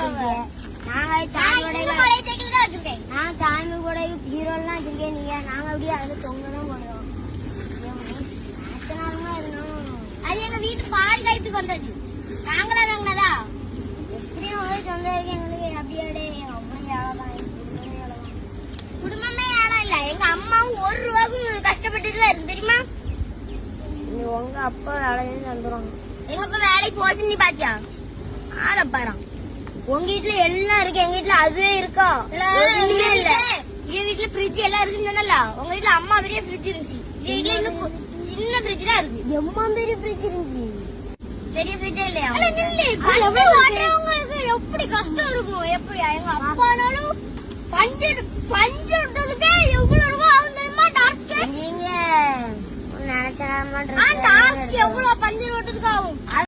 நாங்க சாமி கூட ஹீரோலாம் வச்சிருக்கேன். நீங்க நாங்க அப்படியே அதுல தொங்கதான் போடுவோம். அது எங்க வீட்டு பால் காய்த்துக்கு வந்தது. நாங்களா வாங்கினதா? எப்படியும் ஒரு சொந்த இருக்கு எங்களுக்கு. அப்படியே அவ்வளவு ஏழதான் குடும்பமே ஏழம் இல்ல. எங்க அம்மாவும் 1 ரூபாய்க்கு கஷ்டப்பட்டுதான் இருக்கு தெரியுமா? உங்க அப்பா வேலையில தந்துடும். எங்க அப்பா வேலைக்கு போச்சு நீ பாத்தியா? ஆள பாறான். உங்க வீட்டுல எல்லாம் இருக்கு, எங்க வீட்டுல அதுவே இருக்கா? இல்ல என் வீட்டுல ஃப்ரிட்ஜ் எல்லாம் இருக்குன்னு சொன்னல. உங்க வீட்டுல அம்மா பெரிய ஃப்ரிட்ஜ் இருந்துச்சு. வீட்டுல இன்னும் சின்ன ஃப்ரிட்ஜ் தான் இருக்கு. எம்மா பெரிய ஃப்ரிட்ஜ் இருந்துச்சு. பெரிய ஃப்ரிட்ஜே இல்லையா? எப்படி கஷ்டம் இருக்கும்? எப்படி எங்க அப்பானாலும் பஞ்சதுக்கே எவ்வளவு ரூபாய் ஆகும் தெரியுமா? டாஸ்க்கு நீங்க நினைச்ச எவ்வளவு பஞ்சு ஓட்டதுக்கு ஆகும்.